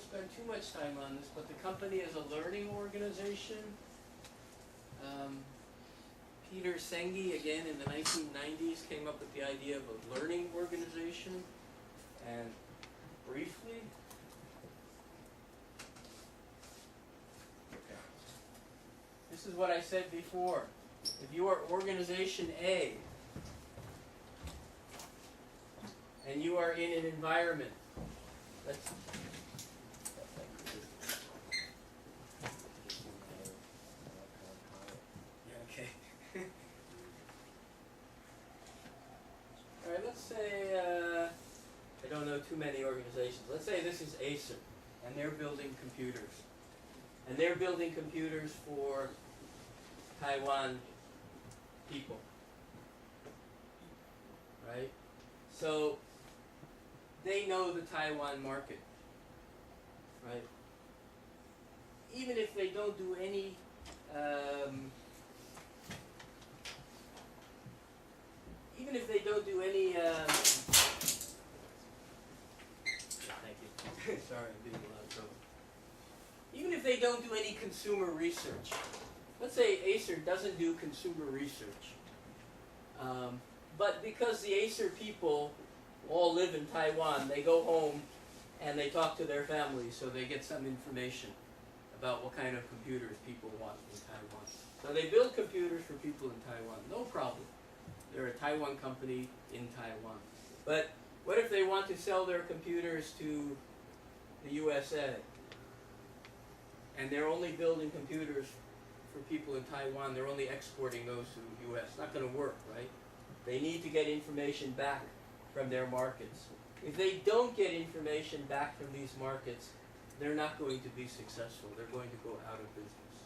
spend too much time on this, but the company is a learning organization. Peter Senge, again in the 1990s, came up with the idea of a learning organization. And briefly, okay, this is what I said before. If you are organization A, and you are in an environment, let's okay. All right, let's say I don't know too many organizations. Let's say this is Acer, and they're building computers, and they're building computers for Taiwan people, right? So they know the Taiwan market, right? Even if they don't do any thank you. Sorry, I'm being a lot of trouble. Even if they don't do any consumer research, let's say Acer doesn't do consumer research, but because the Acer people all live in Taiwan, they go home and they talk to their families, so they get some information about what kind of computers people want in Taiwan. So they build computers for people in Taiwan, no problem. They're a Taiwan company in Taiwan. But what if they want to sell their computers to the USA? And they're only building computers for people in Taiwan, they're only exporting those to the US. Not going to work, right? They need to get information back from their markets. If they don't get information back from these markets, they're not going to be successful. They're going to go out of business.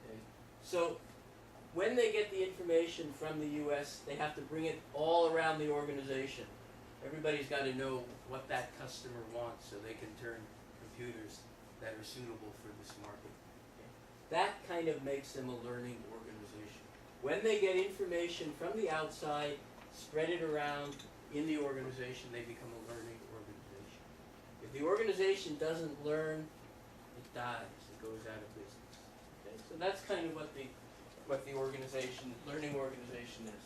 Okay? So when they get the information from the US, they have to bring it all around the organization. Everybody's got to know what that customer wants so they can turn computers that are suitable for this market. Okay? That kind of makes them a learning organization. When they get information from the outside, spread it around in the organization, they become a learning organization. If the organization doesn't learn, it dies. It goes out of business. Okay? So that's kind of what the learning organization is.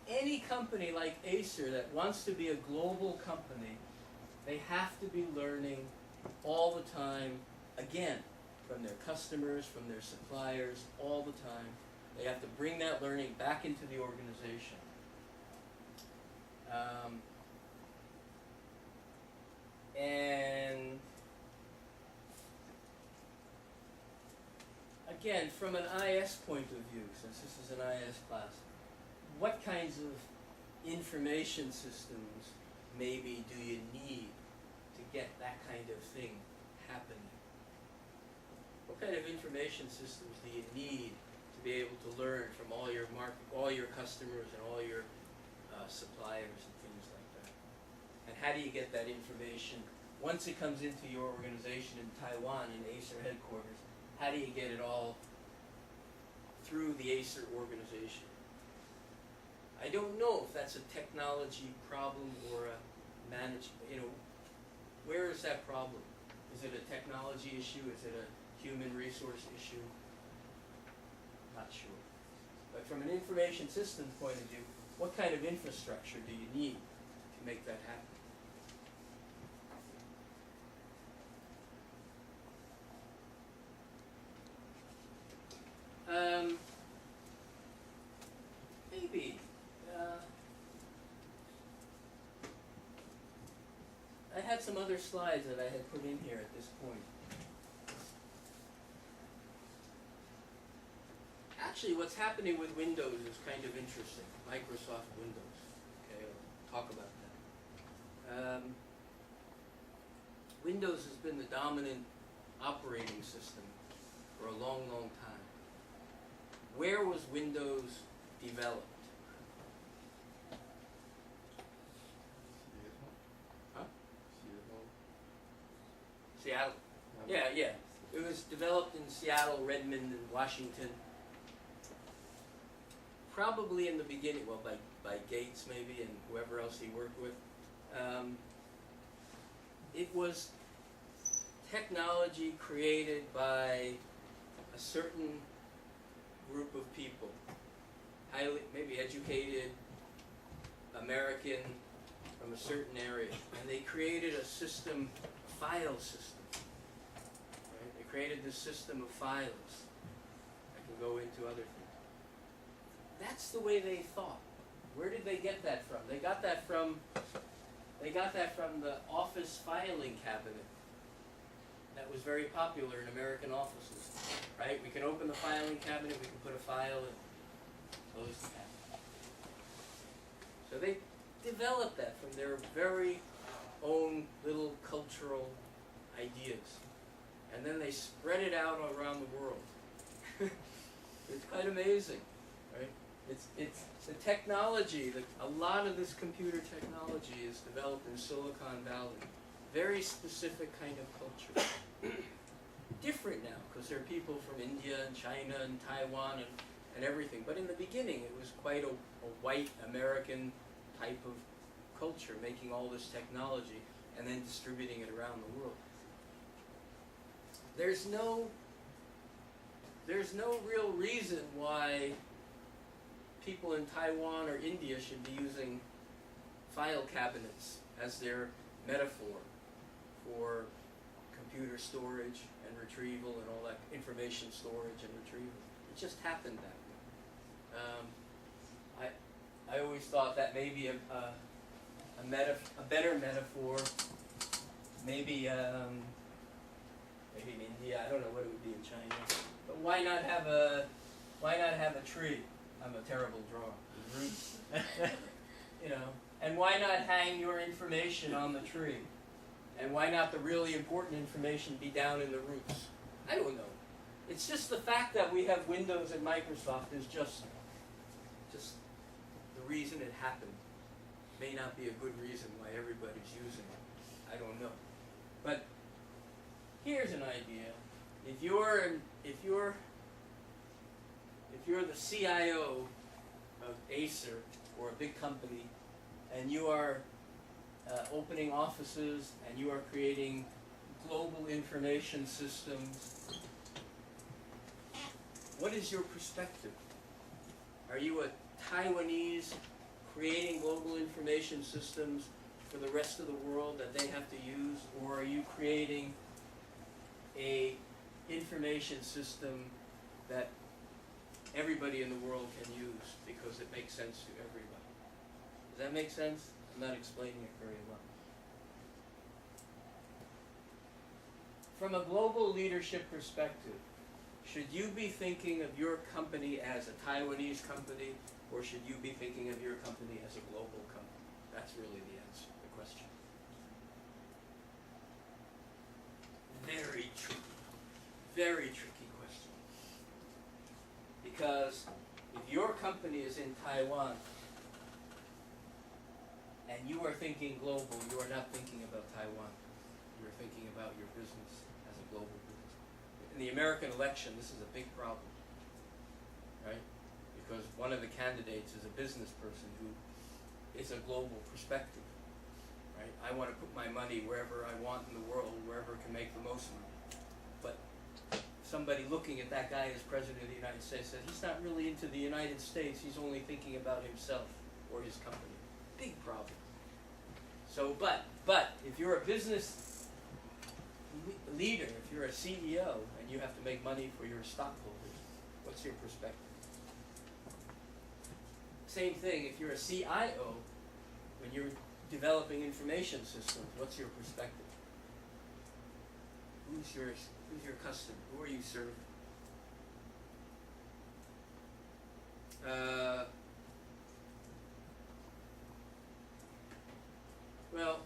Any company like Acer that wants to be a global company, they have to be learning all the time, again, from their customers, from their suppliers, all the time. They have to bring that learning back into the organization. And again, from an IS point of view, since this is an IS class, what kinds of information systems maybe do you need to get that kind of thing happening? What kind of information systems do you need to be able to learn from all your customers and all your suppliers and things like that? And how do you get that information once it comes into your organization in Taiwan, in Acer headquarters? How do you get it all through the Acer organization? I don't know if that's a technology problem or a management, where is that problem? Is it a technology issue? Is it a human resource issue? Not sure. But from an information systems point of view, what kind of infrastructure do you need to make that happen? Maybe. I had some other slides that I had put in here at this point. Actually, what's happening with Windows is kind of interesting. Microsoft Windows. Okay, I'll talk about that. Windows has been the dominant operating system for a long, long time. Where was Windows developed? Huh? Seattle. Yeah. It was developed in Seattle, Redmond, and Washington. Probably in the beginning, well, by Gates maybe, and whoever else he worked with. It was technology created by a certain group of people, highly, maybe educated American from a certain area, and they created a system, a file system. Right? They created this system of files. I can go into other things. That's the way they thought. Where did they get that from? They got that from the office filing cabinet. That was very popular in American offices, right? We can open the filing cabinet, we can put a file in, close the cabinet. So they developed that from their very own little cultural ideas. And then they spread it out around the world. It's quite amazing, right? It's the technology, a lot of this computer technology is developed in Silicon Valley. Very specific kind of culture. Different now, because there are people from India and China and Taiwan and everything. But in the beginning, it was quite a white American type of culture, making all this technology and then distributing it around the world. There's no real reason why people in Taiwan or India should be using file cabinets as their metaphor for computer storage and retrieval and all that information storage and retrieval. It just happened that way. I always thought that maybe a better metaphor, maybe in India. I don't know what it would be in China, but why not have a tree? I'm a terrible drawer. With roots, you know. And why not hang your information on the tree? And why not the really important information be down in the roots? I don't know. It's just the fact that we have Windows at Microsoft is just the reason it happened. May not be a good reason why everybody's using it. I don't know. But here's an idea. If you're the CIO of Acer or a big company, and you are opening offices and you are creating global information systems, what is your perspective? Are you a Taiwanese creating global information systems for the rest of the world that they have to use, or are you creating a information system that everybody in the world can use because it makes sense to everybody? Does that make sense? I'm not explaining it very well. From a global leadership perspective, should you be thinking of your company as a Taiwanese company, or should you be thinking of your company as a global company? That's really the answer, the question. Very tricky question. Because if your company is in Taiwan and you are thinking global, you are not thinking about Taiwan. You are thinking about your business as a global business. In the American election, this is a big problem, right? Because one of the candidates is a business person who is a global perspective, right? I want to put my money wherever I want in the world, wherever it can make the most money. But somebody looking at that guy as president of the United States says he's not really into the United States, he's only thinking about himself or his company. Big problem. So, but if you're a business leader, if you're a CEO and you have to make money for your stockholders, what's your perspective? Same thing, if you're a CIO, when you're developing information systems, what's your perspective? Who's your customer? Who are you serving? Well,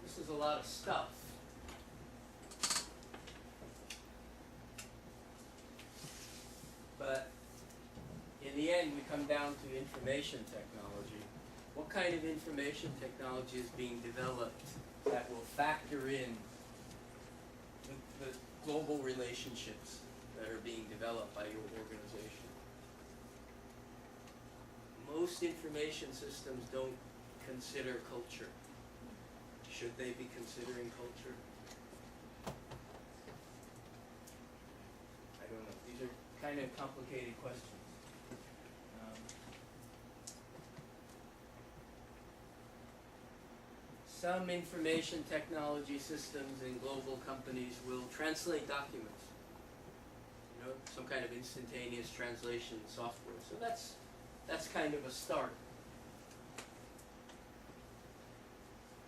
this is a lot of stuff. But in the end, we come down to information technology. What kind of information technology is being developed that will factor in the global relationships that are being developed by your organization? Most information systems don't consider culture. Should they be considering culture? kind of complicated questions. Some information technology systems in global companies will translate documents. You know, some kind of instantaneous translation software. So that's kind of a start.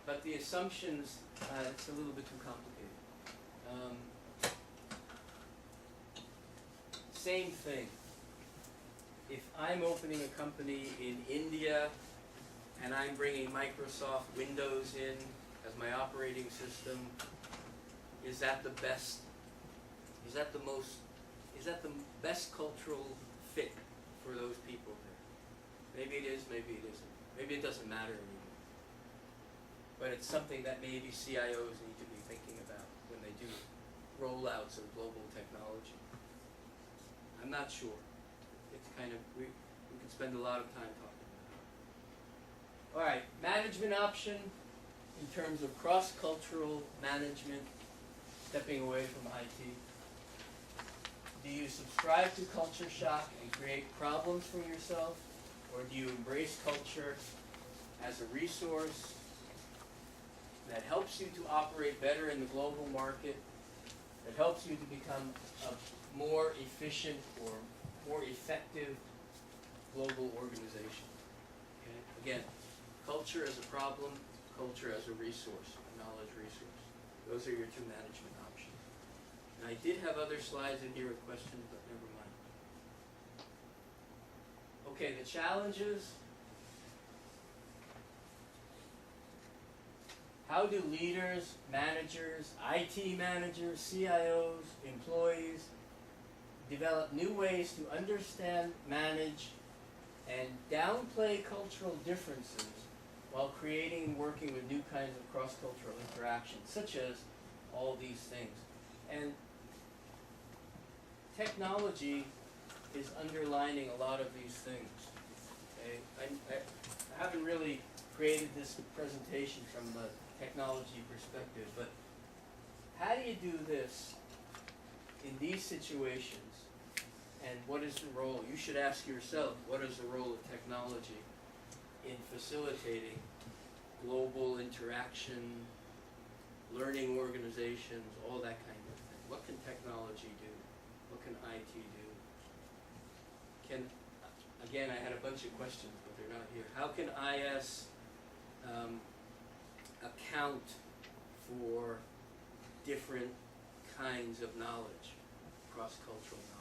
But the assumptions, it's a little bit too complicated. Same thing. If I'm opening a company in India and I'm bringing Microsoft Windows in as my operating system, is that the best? Is that the best cultural fit for those people there? Maybe it is, maybe it isn't. Maybe it doesn't matter anymore. But it's something that maybe CIOs need to be thinking about when they do rollouts of global technology. I'm not sure. It's kind of, we could spend a lot of time talking about it. All right, management option in terms of cross-cultural management, stepping away from IT. Do you subscribe to culture shock and create problems for yourself? Or do you embrace culture as a resource that helps you to operate better in the global market, that helps you to become a more efficient or more effective global organization? Okay? Again, culture as a problem, culture as a resource, a knowledge resource. Those are your two management options. And I did have other slides in here with questions, but never mind. Okay, the challenges. How do leaders, managers, IT managers, CIOs, employees develop new ways to understand, manage, and downplay cultural differences while creating and working with new kinds of cross-cultural interactions, such as all these things? And technology is underlining a lot of these things. Okay? I haven't really created this presentation from the technology perspective, but how do you do this in these situations, and what is the role? You should ask yourself, what is the role of technology in facilitating global interaction, learning organizations, all that kind of thing? What can technology do? What can IT do? Again, I had a bunch of questions, but they're not here. How can IS account for different kinds of knowledge, cross-cultural knowledge?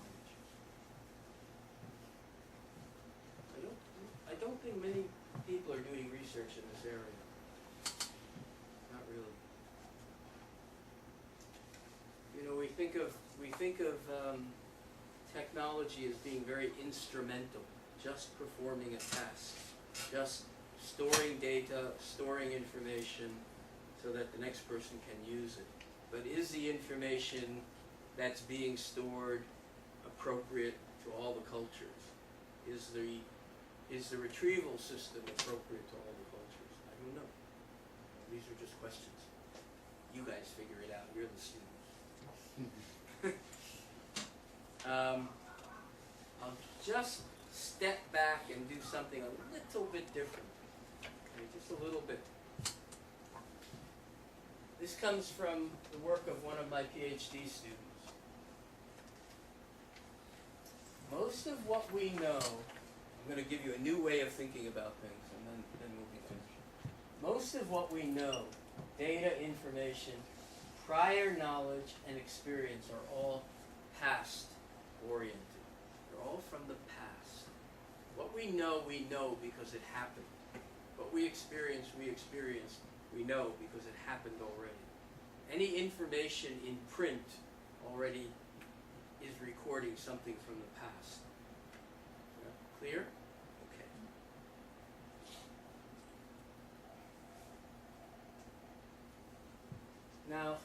I don't think many people are doing research in this area. Not really. You know, we think of technology as being very instrumental, just performing a task, just storing data, storing information so that the next person can use it. But is the information that's being stored appropriate to all the cultures? Is the retrieval system appropriate to all the cultures? I don't know. These are just questions. You guys figure it out. You're the students. I'll just step back and do something a little bit different. Okay, just a little bit. This comes from the work of one of my PhD students. Most of what we know, I'm going to give you a new way of thinking about things, and then we'll be finished. Most of what we know, data, information, prior knowledge, and experience are all past-oriented. They're all from the past. What we know because it happened. What we experience, we know because it happened already. Any information in print already is recording something from the past. Clear? Okay. Now,